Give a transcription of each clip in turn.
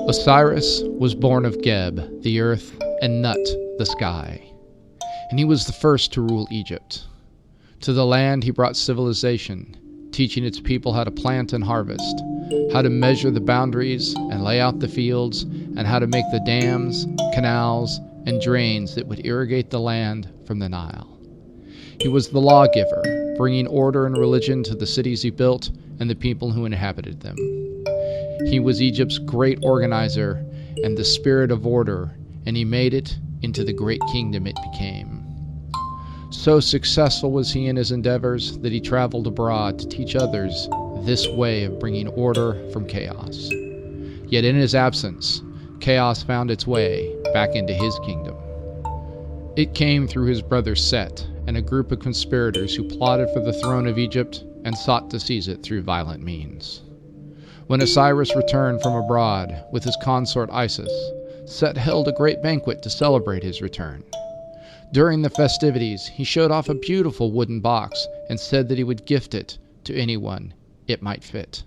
Osiris was born of Geb, the earth, and Nut, the sky, and he was the first to rule Egypt. To the land he brought civilization, teaching its people how to plant and harvest, how to measure the boundaries and lay out the fields, and how to make the dams, canals, and drains that would irrigate the land from the Nile. He was the lawgiver, bringing order and religion to the cities he built and the people who inhabited them. He was Egypt's great organizer and the spirit of order, and he made it into the great kingdom it became. So successful was he in his endeavors that he traveled abroad to teach others this way of bringing order from chaos. Yet in his absence, chaos found its way back into his kingdom. It came through his brother Set and a group of conspirators who plotted for the throne of Egypt and sought to seize it through violent means. When Osiris returned from abroad with his consort Isis, Set held a great banquet to celebrate his return. During the festivities, he showed off a beautiful wooden box and said that he would gift it to anyone it might fit.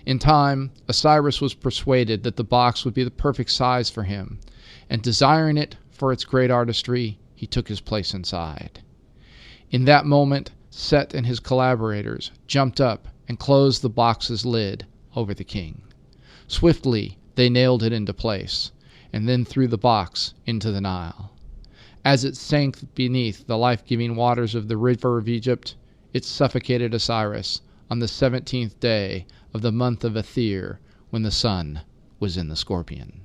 In time, Osiris was persuaded that the box would be the perfect size for him, and desiring it for its great artistry, he took his place inside. In that moment, Set and his collaborators jumped up and closed the box's lid over the king. Swiftly, they nailed it into place, and then threw the box into the Nile. As it sank beneath the life-giving waters of the river of Egypt, it suffocated Osiris on the 17th day of the month of Athir, when the sun was in the scorpion.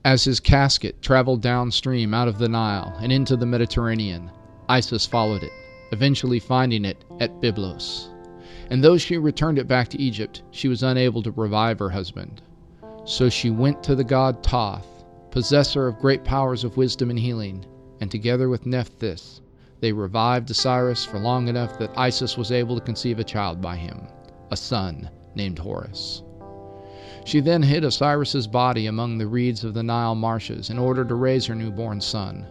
As his casket traveled downstream out of the Nile and into the Mediterranean, Isis followed it, eventually finding it at Byblos. And though she returned it back to Egypt, she was unable to revive her husband. So she went to the god Thoth, possessor of great powers of wisdom and healing, and together with Nephthys, they revived Osiris for long enough that Isis was able to conceive a child by him, a son named Horus. She then hid Osiris's body among the reeds of the Nile marshes in order to raise her newborn son,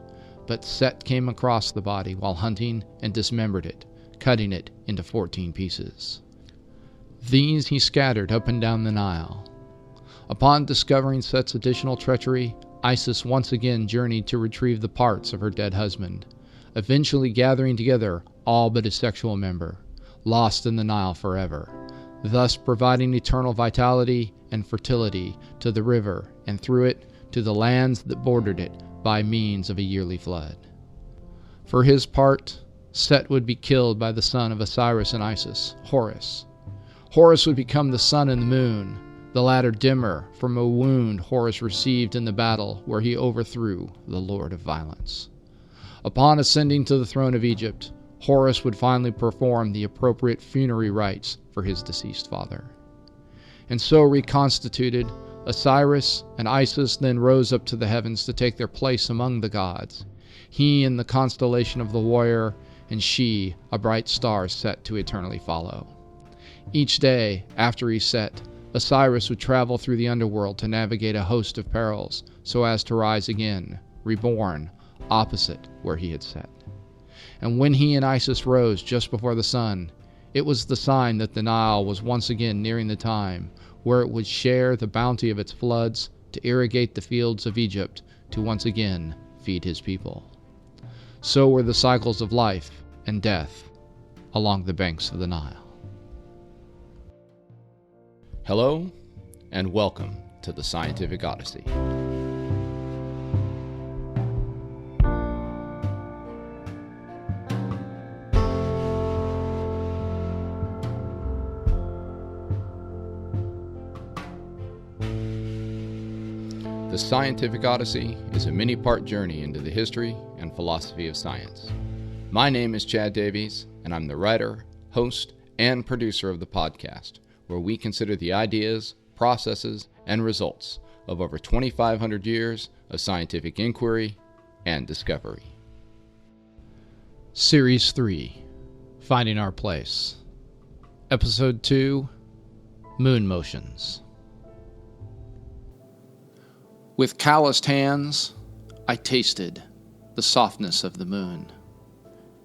but Set came across the body while hunting and dismembered it, cutting it into 14 pieces. These he scattered up and down the Nile. Upon discovering Set's additional treachery, Isis once again journeyed to retrieve the parts of her dead husband, eventually gathering together all but his sexual member, lost in the Nile forever, thus providing eternal vitality and fertility to the river and through it to the lands that bordered it by means of a yearly flood. For his part, Set would be killed by the son of Osiris and Isis, Horus. Horus would become the sun and the moon, the latter dimmer from a wound Horus received in the battle where he overthrew the Lord of Violence. Upon ascending to the throne of Egypt, Horus would finally perform the appropriate funerary rites for his deceased father. And so reconstituted, Osiris and Isis then rose up to the heavens to take their place among the gods, he in the constellation of the warrior, and she a bright star set to eternally follow. Each day after he set, Osiris would travel through the underworld to navigate a host of perils so as to rise again, reborn, opposite where he had set. And when he and Isis rose just before the sun, it was the sign that the Nile was once again nearing the time where it would share the bounty of its floods to irrigate the fields of Egypt to once again feed his people. So were the cycles of life and death along the banks of the Nile. Hello, and welcome to the Scientific Odyssey. The Scientific Odyssey is a many-part journey into the history and philosophy of science. My name is Chad Davies, and I'm the writer, host, and producer of the podcast, where we consider the ideas, processes, and results of over 2,500 years of scientific inquiry and discovery. Series 3, Finding Our Place. Episode 2, Moon Motions. With calloused hands, I tasted the softness of the moon.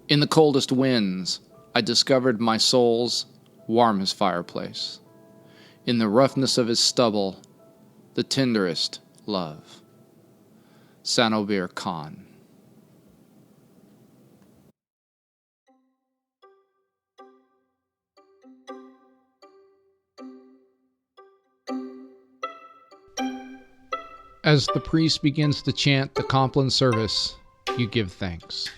In the coldest winds, I discovered my soul's warmest fireplace. In the roughness of his stubble, the tenderest love. Sanobir Khan. As the priest begins to chant the Compline service, you give thanks.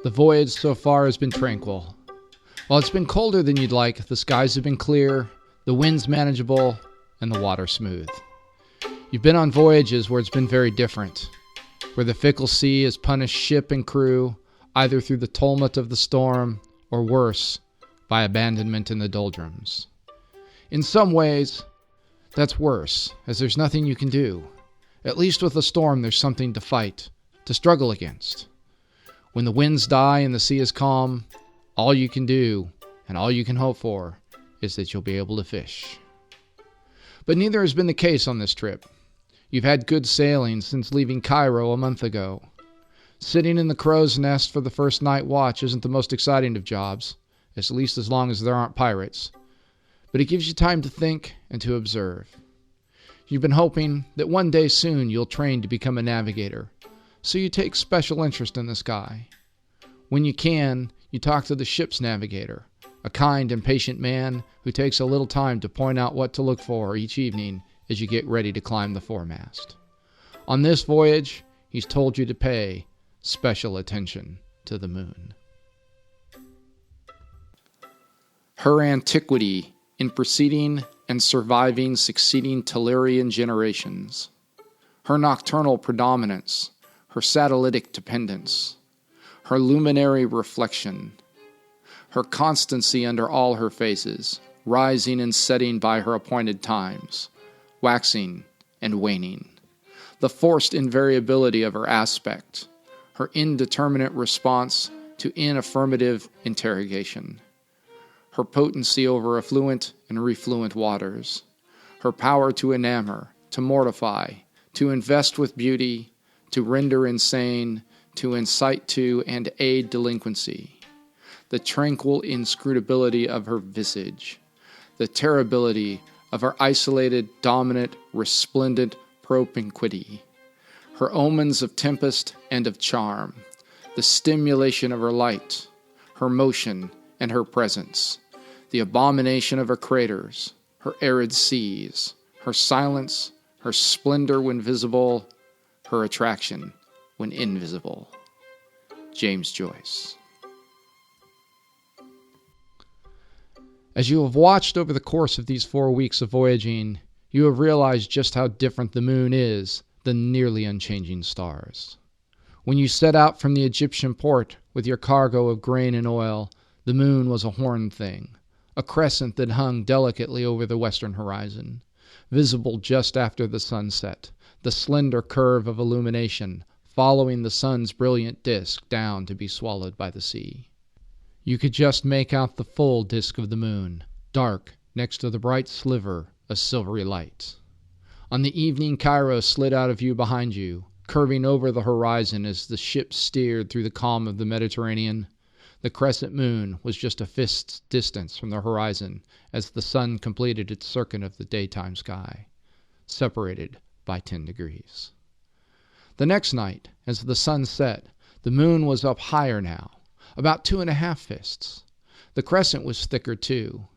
The voyage so far has been tranquil. While it's been colder than you'd like, the skies have been clear, the wind's manageable, and the water smooth. You've been on voyages where it's been very different, where the fickle sea has punished ship and crew, either through the tumult of the storm, or worse, by abandonment in the doldrums. In some ways, that's worse, as there's nothing you can do. At least with a storm, there's something to fight, to struggle against. When the winds die and the sea is calm, all you can do, and all you can hope for, is that you'll be able to fish. But neither has been the case on this trip. You've had good sailing since leaving Cairo a month ago. Sitting in the crow's nest for the first night watch isn't the most exciting of jobs, at least as long as there aren't pirates. But it gives you time to think and to observe. You've been hoping that one day soon you'll train to become a navigator, so you take special interest in the sky. When you can, you talk to the ship's navigator, a kind and patient man who takes a little time to point out what to look for each evening as you get ready to climb the foremast. On this voyage, he's told you to pay special attention to the moon. Her antiquity in preceding and surviving succeeding Tellurian generations, her nocturnal predominance, her satellitic dependence, her luminary reflection, her constancy under all her phases, rising and setting by her appointed times, waxing and waning, the forced invariability of her aspect, her indeterminate response to inaffirmative interrogation, her potency over affluent and refluent waters, her power to enamor, to mortify, to invest with beauty, to render insane, to incite to and aid delinquency, the tranquil inscrutability of her visage, the terribility of her isolated, dominant, resplendent propinquity, her omens of tempest and of charm, the stimulation of her light, her motion and her presence, the abomination of her craters, her arid seas, her silence, her splendor when visible, her attraction when invisible. James Joyce. As you have watched over the course of these 4 weeks of voyaging, you have realized just how different the moon is than nearly unchanging stars. When you set out from the Egyptian port with your cargo of grain and oil, the moon was a horned thing, a crescent that hung delicately over the western horizon, visible just after the sunset, the slender curve of illumination following the sun's brilliant disk down to be swallowed by the sea. You could just make out the full disk of the moon, dark next to the bright sliver of silvery light. On the evening, Cairo slid out of view behind you, curving over the horizon as the ship steered through the calm of the Mediterranean. The crescent moon was just a fist's distance from the horizon as the sun completed its circuit of the daytime sky, separated by 10 degrees. The next night, as the sun set, the moon was up higher now, about 2.5 fists. The crescent was thicker too.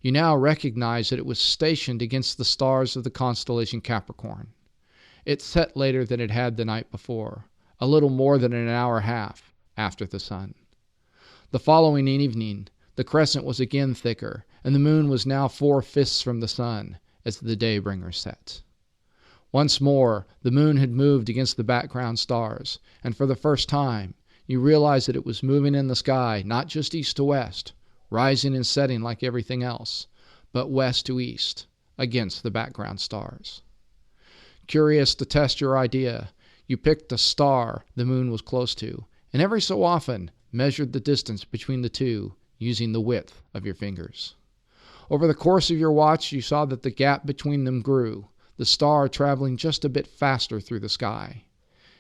You now recognized that it was stationed against the stars of the constellation Capricorn. It set later than it had the night before, a little more than an hour half after the sun. The following evening, the crescent was again thicker, and the moon was now 4 fists from the sun as the daybringer set. Once more, the moon had moved against the background stars, and for the first time, you realized that it was moving in the sky, not just east to west, rising and setting like everything else, but west to east, against the background stars. Curious to test your idea, you picked a star the moon was close to, and every so often measured the distance between the two using the width of your fingers. Over the course of your watch, you saw that the gap between them grew, the star traveling just a bit faster through the sky.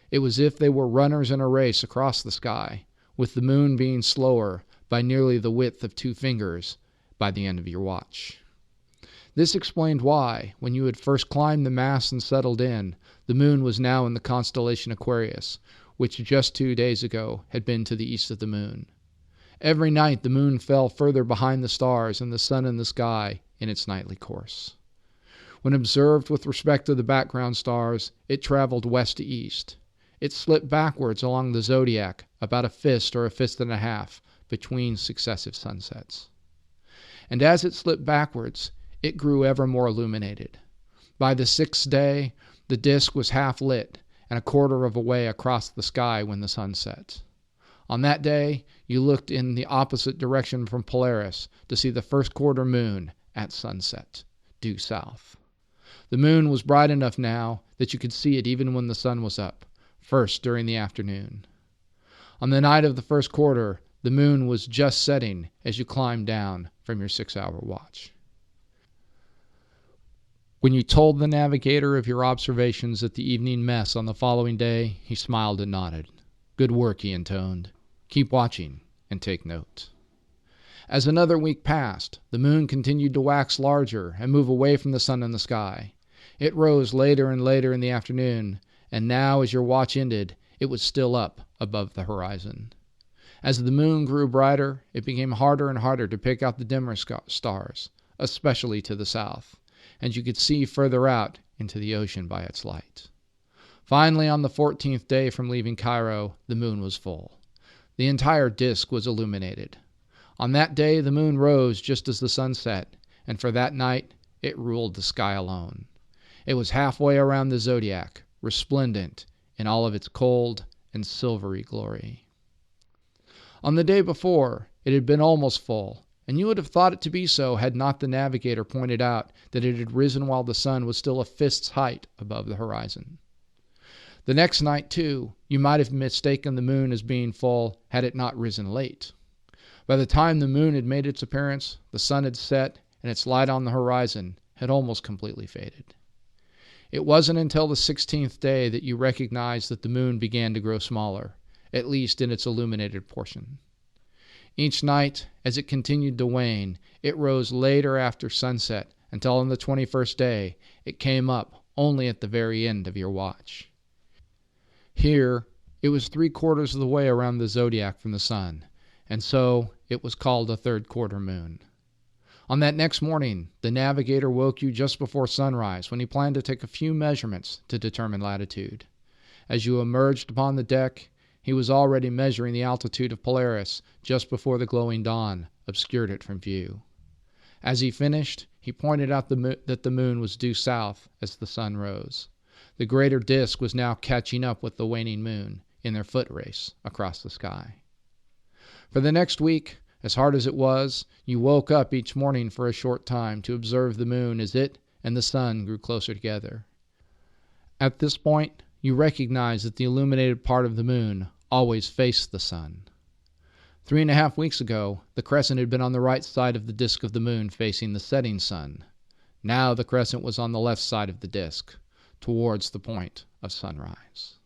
It was as if they were runners in a race across the sky, with the moon being slower by nearly the width of 2 fingers by the end of your watch. This explained why, when you had first climbed the mast and settled in, the moon was now in the constellation Aquarius, which just 2 days ago had been to the east of the moon. Every night the moon fell further behind the stars and the sun in the sky in its nightly course. When observed with respect to the background stars, it traveled west to east. It slipped backwards along the zodiac about a fist or a fist and a half between successive sunsets. And as it slipped backwards, it grew ever more illuminated. By the 6th day, the disk was half lit and a quarter of a way across the sky when the sun set. On that day, you looked in the opposite direction from Polaris to see the first quarter moon at sunset, due south. The moon was bright enough now that you could see it even when the sun was up, first during the afternoon. On the night of the first quarter, the moon was just setting as you climbed down from your 6-hour watch. When you told the navigator of your observations at the evening mess on the following day, he smiled and nodded. "Good work," he intoned. "Keep watching and take note." As another week passed, the moon continued to wax larger and move away from the sun in the sky. It rose later and later in the afternoon, and now as your watch ended, it was still up above the horizon. As the moon grew brighter, it became harder and harder to pick out the dimmer stars, especially to the south, and you could see further out into the ocean by its light. Finally, on the 14th day from leaving Cairo, the moon was full. The entire disk was illuminated. On that day, the moon rose just as the sun set, and for that night, it ruled the sky alone. It was halfway around the zodiac, resplendent in all of its cold and silvery glory. On the day before, it had been almost full, and you would have thought it to be so had not the navigator pointed out that it had risen while the sun was still a fist's height above the horizon. The next night, too, you might have mistaken the moon as being full had it not risen late. By the time the moon had made its appearance, the sun had set, and its light on the horizon had almost completely faded. It wasn't until the 16th day that you recognized that the moon began to grow smaller, at least in its illuminated portion. Each night, as it continued to wane, it rose later after sunset until on the 21st day it came up only at the very end of your watch. Here, it was 3/4 of the way around the zodiac from the sun, and so it was called a third quarter moon. On that next morning, the navigator woke you just before sunrise when he planned to take a few measurements to determine latitude. As you emerged upon the deck, he was already measuring the altitude of Polaris just before the glowing dawn obscured it from view. As he finished, he pointed out that the moon was due south as the sun rose. The greater disk was now catching up with the waning moon in their foot race across the sky. For the next week, as hard as it was, you woke up each morning for a short time to observe the moon as it and the sun grew closer together. At this point, you recognized that the illuminated part of the moon always faced the sun. 3.5 weeks ago, the crescent had been on the right side of the disk of the moon facing the setting sun. Now the crescent was on the left side of the disk, towards the point of sunrise.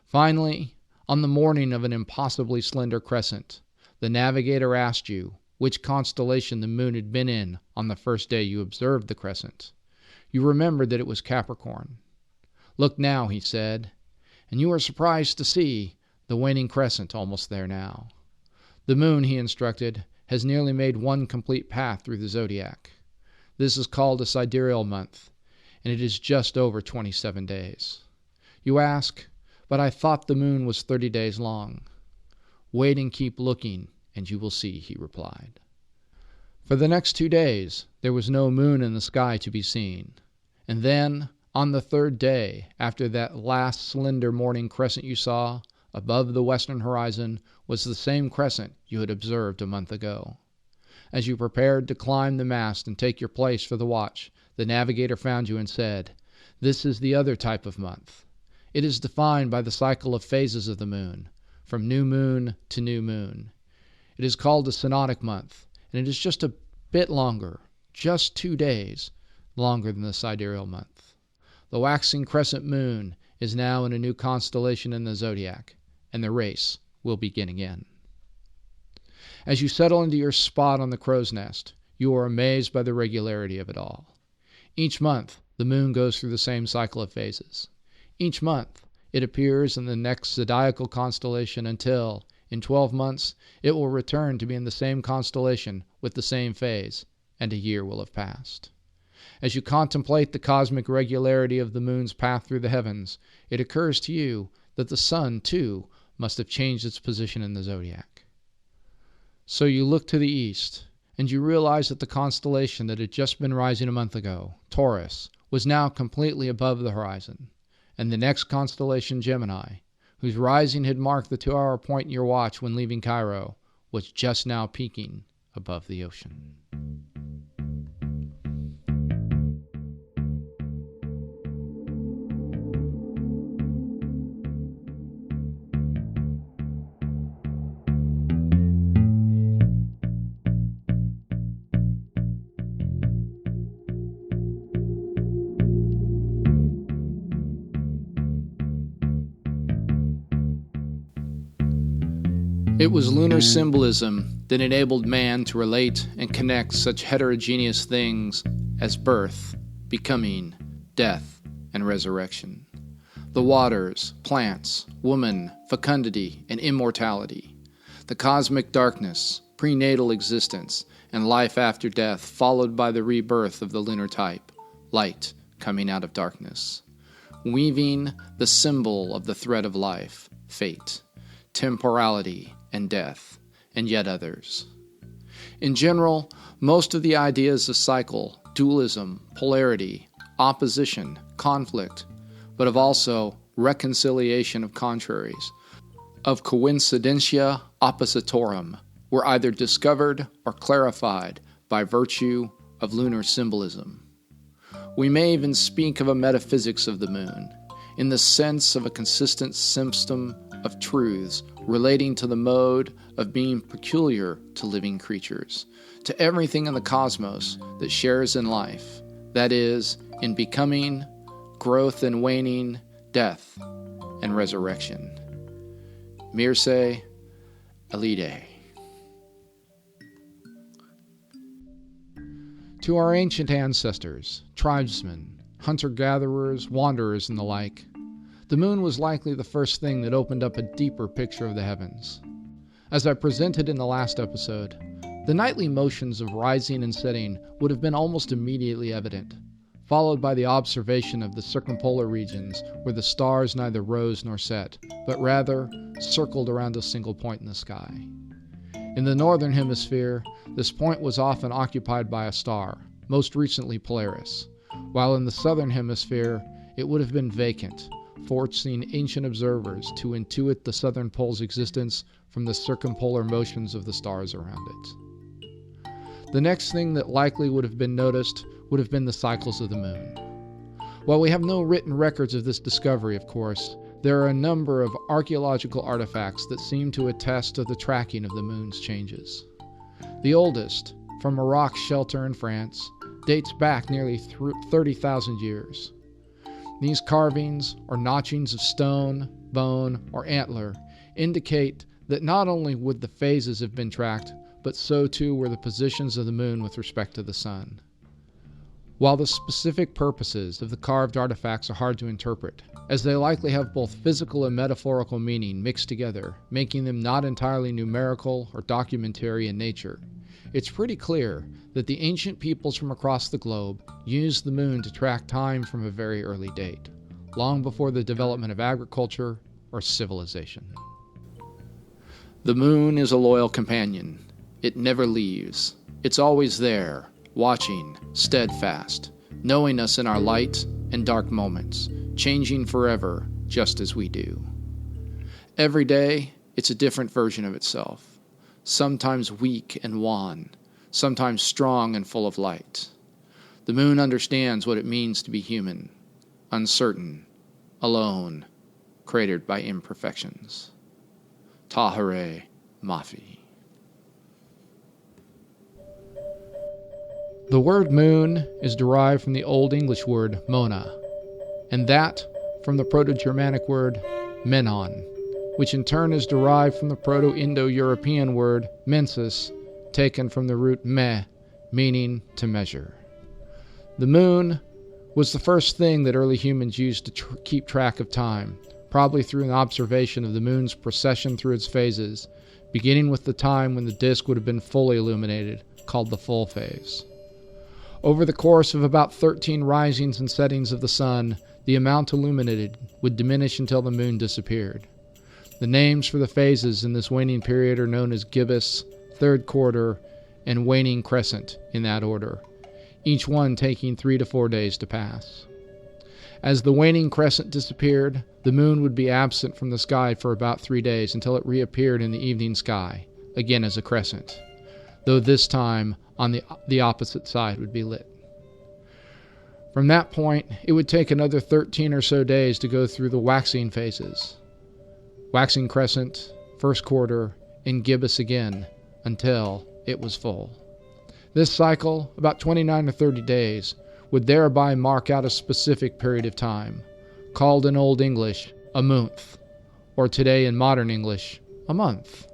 Finally, on the morning of an impossibly slender crescent, the navigator asked you which constellation the moon had been in on the first day you observed the crescent. You remembered that it was Capricorn. "Look now," he said, and you were surprised to see the waning crescent almost there now. The moon, he instructed, has nearly made one complete path through the zodiac. This is called a sidereal month, and it is just over 27 days. You ask, "But I thought the moon was 30 days long." "Wait and keep looking, and you will see," he replied. For the next 2 days, there was no moon in the sky to be seen. And then, on the 3rd day, after that last slender morning crescent you saw, above the western horizon was the same crescent you had observed a month ago. As you prepared to climb the mast and take your place for the watch, the navigator found you and said, "This is the other type of month. It is defined by the cycle of phases of the moon, from new moon to new moon. It is called a synodic month, and it is just a bit longer, just 2 days, longer than the sidereal month. The waxing crescent moon is now in a new constellation in the zodiac, and the race will begin again." As you settle into your spot on the crow's nest, you are amazed by the regularity of it all. Each month, the moon goes through the same cycle of phases. Each month, it appears in the next zodiacal constellation until, in 12 months, it will return to be in the same constellation with the same phase, and a year will have passed. As you contemplate the cosmic regularity of the moon's path through the heavens, it occurs to you that the sun, too, must have changed its position in the zodiac. So you look to the east, and you realize that the constellation that had just been rising a month ago, Taurus, was now completely above the horizon, and the next constellation, Gemini, whose rising had marked the 2-hour point in your watch when leaving Cairo, was just now peaking above the ocean. It was lunar symbolism that enabled man to relate and connect such heterogeneous things as birth, becoming, death, and resurrection. The waters, plants, woman, fecundity, and immortality. The cosmic darkness, prenatal existence, and life after death, followed by the rebirth of the lunar type, light coming out of darkness. Weaving the symbol of the thread of life, fate, temporality, and death, and yet others. In general, most of the ideas of cycle, dualism, polarity, opposition, conflict, but of also reconciliation of contraries, of coincidentia oppositorum, were either discovered or clarified by virtue of lunar symbolism. We may even speak of a metaphysics of the moon, in the sense of a consistent system of truths relating to the mode of being peculiar to living creatures, to everything in the cosmos that shares in life, that is, in becoming, growth and waning, death, and resurrection. Mircea Eliade. To our ancient ancestors, tribesmen, hunter-gatherers, wanderers, and the like, the moon was likely the first thing that opened up a deeper picture of the heavens. As I presented in the last episode, the nightly motions of rising and setting would have been almost immediately evident, followed by the observation of the circumpolar regions where the stars neither rose nor set, but rather circled around a single point in the sky. In the northern hemisphere, this point was often occupied by a star, most recently Polaris, while in the southern hemisphere it would have been vacant, forcing ancient observers to intuit the southern pole's existence from the circumpolar motions of the stars around it. The next thing that likely would have been noticed would have been the cycles of the moon. While we have no written records of this discovery, of course, there are a number of archaeological artifacts that seem to attest to the tracking of the moon's changes. The oldest, from a rock shelter in France, dates back nearly 30,000 years. These carvings, or notchings of stone, bone, or antler, indicate that not only would the phases have been tracked, but so too were the positions of the moon with respect to the sun. While the specific purposes of the carved artifacts are hard to interpret, as they likely have both physical and metaphorical meaning mixed together, making them not entirely numerical or documentary in nature, it's pretty clear that the ancient peoples from across the globe used the moon to track time from a very early date, long before the development of agriculture or civilization. The moon is a loyal companion. It never leaves. It's always there, watching, steadfast, knowing us in our light and dark moments, changing forever just as we do. Every day, it's a different version of itself. Sometimes weak and wan, sometimes strong and full of light. The moon understands what it means to be human, uncertain, alone, cratered by imperfections. Tahereh Mafi. The word moon is derived from the Old English word mona, and that from the Proto-Germanic word menon, which in turn is derived from the Proto-Indo-European word mensis, taken from the root me, meaning to measure. The moon was the first thing that early humans used to keep track of time, probably through an observation of the moon's precession through its phases, beginning with the time when the disk would have been fully illuminated, called the full phase. Over the course of about 13 risings and settings of the sun, the amount illuminated would diminish until the moon disappeared. The names for the phases in this waning period are known as gibbous, third quarter, and waning crescent in that order, each one taking 3 to 4 days to pass. As the waning crescent disappeared, the moon would be absent from the sky for about 3 days until it reappeared in the evening sky, again as a crescent, though this time on the opposite side would be lit. From that point, it would take another 13 or so days to go through the waxing phases. Waxing crescent, first quarter, and gibbous again, until it was full. This cycle, about 29 or 30 days, would thereby mark out a specific period of time, called in Old English a month, or today in modern English, a month.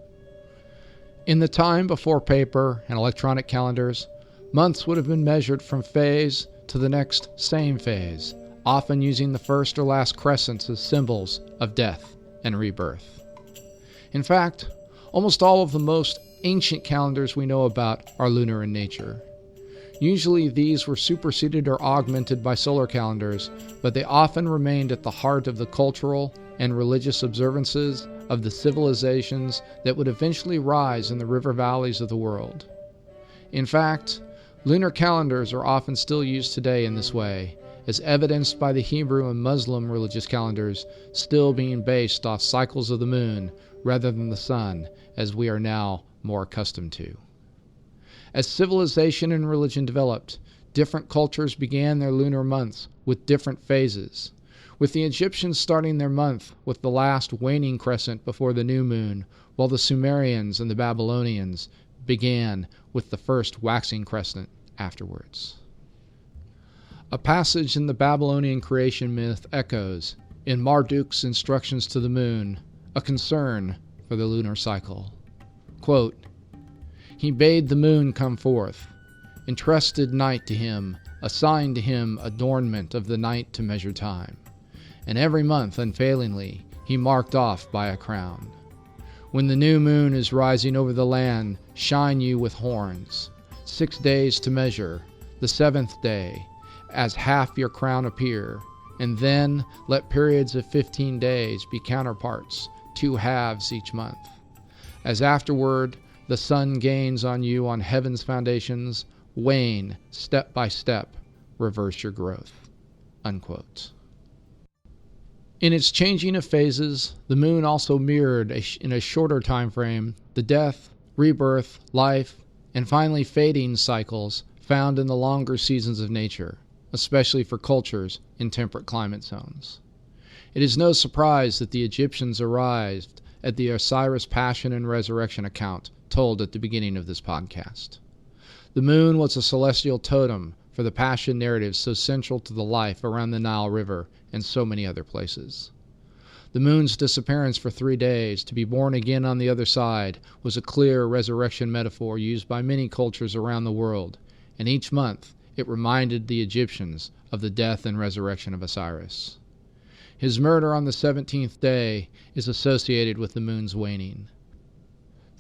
In the time before paper and electronic calendars, months would have been measured from phase to the next same phase, often using the first or last crescents as symbols of death and rebirth. In fact, almost all of the most ancient calendars we know about are lunar in nature. Usually these were superseded or augmented by solar calendars, but they often remained at the heart of the cultural and religious observances of the civilizations that would eventually rise in the river valleys of the world. In fact, lunar calendars are often still used today in this way, as evidenced by the Hebrew and Muslim religious calendars still being based off cycles of the moon rather than the sun, as we are now more accustomed to. As civilization and religion developed, different cultures began their lunar months with different phases, with the Egyptians starting their month with the last waning crescent before the new moon, while the Sumerians and the Babylonians began with the first waxing crescent afterwards. A passage in the Babylonian creation myth echoes, in Marduk's instructions to the moon, a concern for the lunar cycle. Quote, "He bade the moon come forth, entrusted night to him, assigned to him adornment of the night to measure time. And every month unfailingly he marked off by a crown. When the new moon is rising over the land, shine you with horns. 6 days to measure, the 7th day, as half your crown appear, and then let periods of 15 days be counterparts, 2 halves each month. As afterward the sun gains on you on heaven's foundations, wane step by step, reverse your growth." Unquote. In its changing of phases, the moon also mirrored, in a shorter time frame, the death, rebirth, life, and finally fading cycles found in the longer seasons of nature, especially for cultures in temperate climate zones. It is no surprise that the Egyptians arrived at the Osiris Passion and Resurrection account told at the beginning of this podcast. The moon was a celestial totem for the Passion narrative so central to the life around the Nile River and so many other places. The moon's disappearance for 3 days, to be born again on the other side, was a clear resurrection metaphor used by many cultures around the world, and each month it reminded the Egyptians of the death and resurrection of Osiris. His murder on the 17th day is associated with the moon's waning.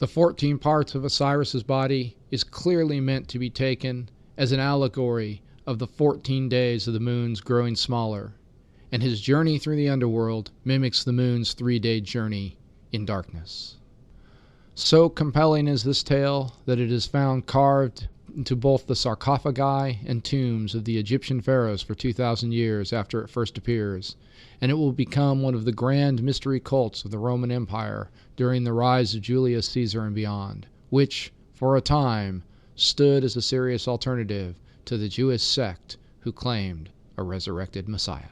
The 14 parts of Osiris's body is clearly meant to be taken as an allegory of the 14 days of the moon's growing smaller, and his journey through the underworld mimics the moon's 3-day journey in darkness. So compelling is this tale that it is found carved into both the sarcophagi and tombs of the Egyptian pharaohs for 2,000 years after it first appears, and it will become one of the grand mystery cults of the Roman Empire during the rise of Julius Caesar and beyond, which, for a time, stood as a serious alternative to the Jewish sect who claimed a resurrected Messiah.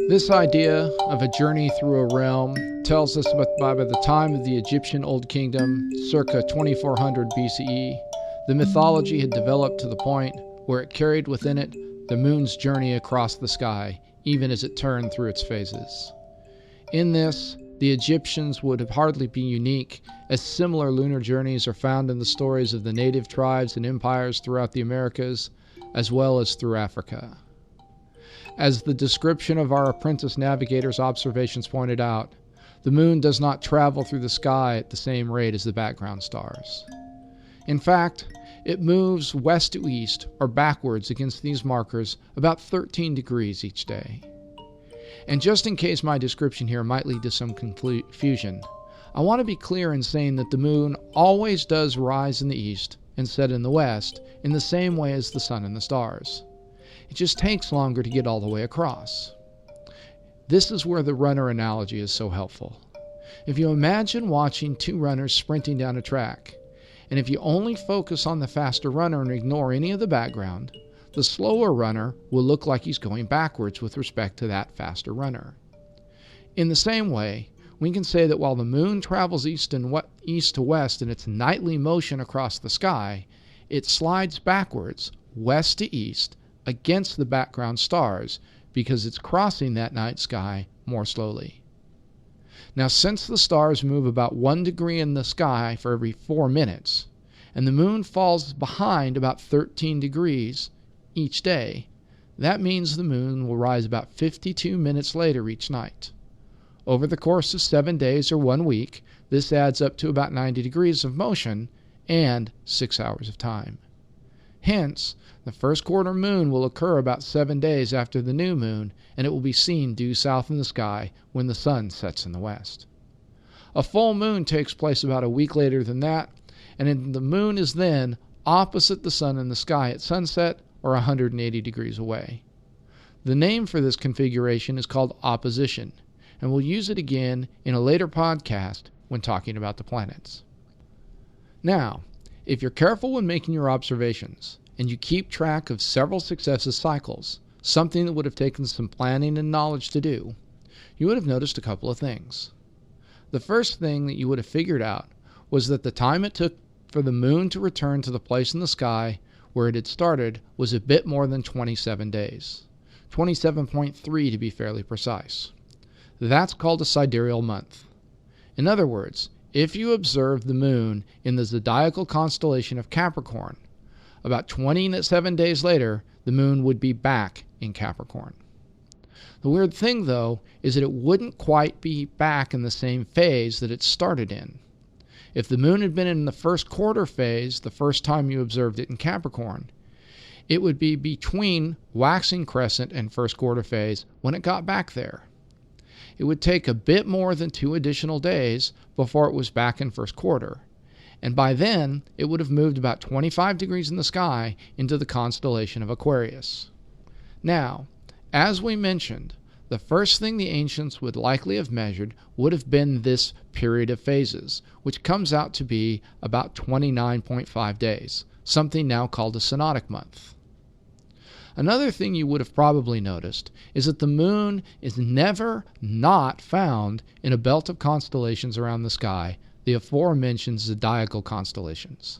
This idea of a journey through a realm tells us that by the time of the Egyptian Old Kingdom, circa 2400 BCE, the mythology had developed to the point where it carried within it the moon's journey across the sky, even as it turned through its phases. In this, the Egyptians would have hardly been unique, as similar lunar journeys are found in the stories of the native tribes and empires throughout the Americas, as well as through Africa. As the description of our apprentice navigator's observations pointed out, the moon does not travel through the sky at the same rate as the background stars. In fact, it moves west to east or backwards against these markers about 13 degrees each day. And just in case my description here might lead to some confusion, I want to be clear in saying that the moon always does rise in the east and set in the west in the same way as the sun and the stars. It just takes longer to get all the way across. This is where the runner analogy is so helpful. If you imagine watching two runners sprinting down a track, and if you only focus on the faster runner and ignore any of the background, the slower runner will look like he's going backwards with respect to that faster runner. In the same way, we can say that while the moon travels east to west in its nightly motion across the sky, it slides backwards, west to east, against the background stars because it's crossing that night sky more slowly. Now, since the stars move about 1 degree in the sky for every 4 minutes, and the moon falls behind about 13 degrees each day, that means the moon will rise about 52 minutes later each night. Over the course of 7 days or 1 week, this adds up to about 90 degrees of motion and 6 hours of time. Hence, the first quarter moon will occur about 7 days after the new moon, and it will be seen due south in the sky when the sun sets in the west. A full moon takes place about a week later than that, and the moon is then opposite the sun in the sky at sunset or 180 degrees away. The name for this configuration is called opposition, and we'll use it again in a later podcast when talking about the planets. Now, if you're careful when making your observations, and you keep track of several successive cycles, something that would have taken some planning and knowledge to do, you would have noticed a couple of things. The first thing that you would have figured out was that the time it took for the moon to return to the place in the sky where it had started was a bit more than 27 days. 27.3 to be fairly precise. That's called a sidereal month. In other words, if you observe the moon in the zodiacal constellation of Capricorn, about 27 days later, the moon would be back in Capricorn. The weird thing, though, is that it wouldn't quite be back in the same phase that it started in. If the moon had been in the first quarter phase the first time you observed it in Capricorn, it would be between waxing crescent and first quarter phase when it got back there. It would take a bit more than 2 additional days before it was back in first quarter, and by then it would have moved about 25 degrees in the sky into the constellation of Aquarius. Now, as we mentioned, the first thing the ancients would likely have measured would have been this period of phases, which comes out to be about 29.5 days, something now called a synodic month. Another thing you would have probably noticed is that the moon is never not found in a belt of constellations around the sky, the aforementioned zodiacal constellations.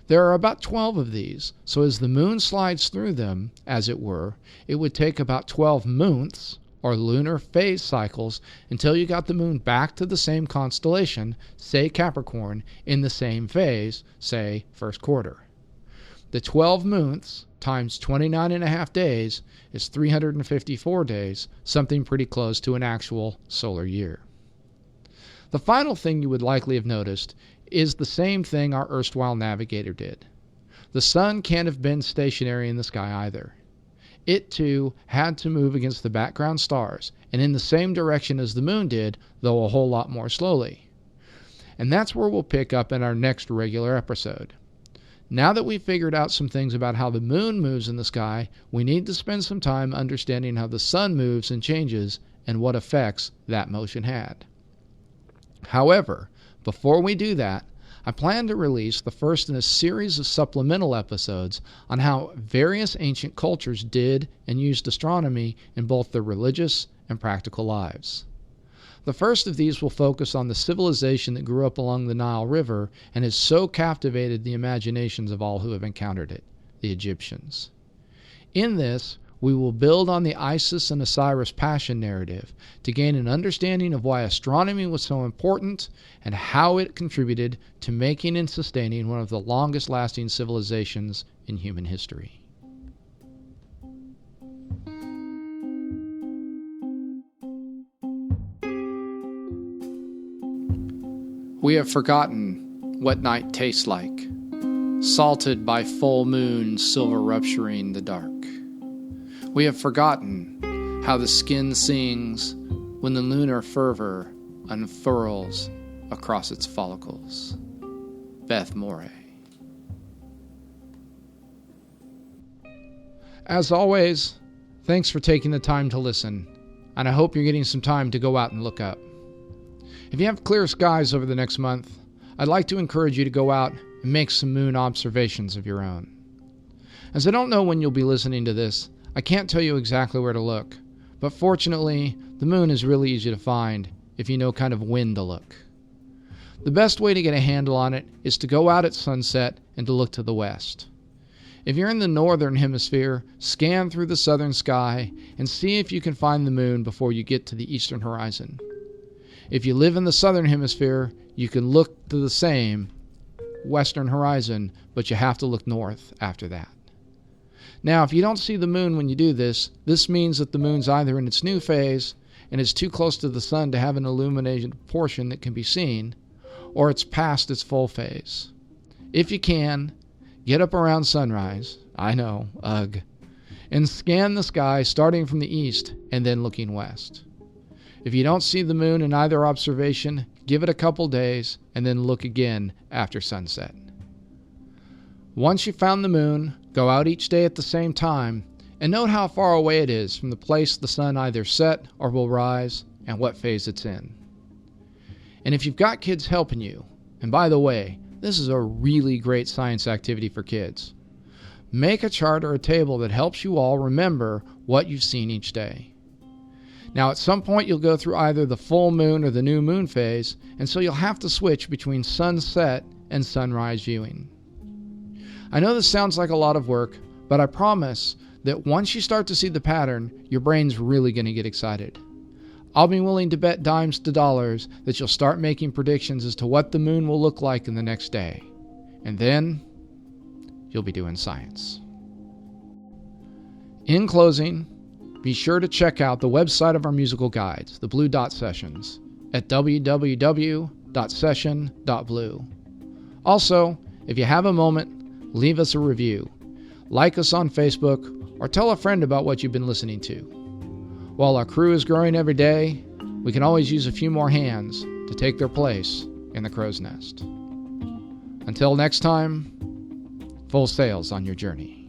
There are about 12 of these, so as the moon slides through them, as it were, it would take about 12 months, or lunar phase cycles, until you got the moon back to the same constellation, say Capricorn, in the same phase, say first quarter. The 12 months times 29.5 days is 354 days, something pretty close to an actual solar year. The final thing you would likely have noticed is the same thing our erstwhile navigator did. The sun can't have been stationary in the sky either. It too had to move against the background stars and in the same direction as the moon did, though a whole lot more slowly. And that's where we'll pick up in our next regular episode. Now that we've figured out some things about how the moon moves in the sky, we need to spend some time understanding how the sun moves and changes and what effects that motion had. However, before we do that, I plan to release the first in a series of supplemental episodes on how various ancient cultures did and used astronomy in both their religious and practical lives. The first of these will focus on the civilization that grew up along the Nile River and has so captivated the imaginations of all who have encountered it, the Egyptians. In this, we will build on the Isis and Osiris passion narrative to gain an understanding of why astronomy was so important and how it contributed to making and sustaining one of the longest-lasting civilizations in human history. We have forgotten what night tastes like, salted by full moon silver rupturing the dark. We have forgotten how the skin sings when the lunar fervor unfurls across its follicles. Beth Moray. As always, thanks for taking the time to listen, and I hope you're getting some time to go out and look up. If you have clear skies over the next month, I'd like to encourage you to go out and make some moon observations of your own. As I don't know when you'll be listening to this, I can't tell you exactly where to look, but fortunately, the moon is really easy to find if you know kind of when to look. The best way to get a handle on it is to go out at sunset and to look to the west. If you're in the northern hemisphere, scan through the southern sky and see if you can find the moon before you get to the eastern horizon. If you live in the southern hemisphere, you can look to the same western horizon, but you have to look north after that. Now, if you don't see the moon when you do this, this means that the moon's either in its new phase and is too close to the sun to have an illuminated portion that can be seen, or it's past its full phase. If you can, get up around sunrise, I know, ugh, and scan the sky starting from the east and then looking west. If you don't see the moon in either observation, give it a couple days and then look again after sunset. Once you've found the moon, go out each day at the same time and note how far away it is from the place the sun either set or will rise and what phase it's in. And if you've got kids helping you, and by the way, this is a really great science activity for kids, make a chart or a table that helps you all remember what you've seen each day. Now, at some point, you'll go through either the full moon or the new moon phase, and so you'll have to switch between sunset and sunrise viewing. I know this sounds like a lot of work, but I promise that once you start to see the pattern, your brain's really going to get excited. I'll be willing to bet dimes to dollars that you'll start making predictions as to what the moon will look like in the next day. And then, you'll be doing science. In closing, be sure to check out the website of our musical guides, the Blue Dot Sessions, at www.session.blue. Also, if you have a moment, leave us a review, like us on Facebook, or tell a friend about what you've been listening to. While our crew is growing every day, we can always use a few more hands to take their place in the crow's nest. Until next time, full sails on your journey.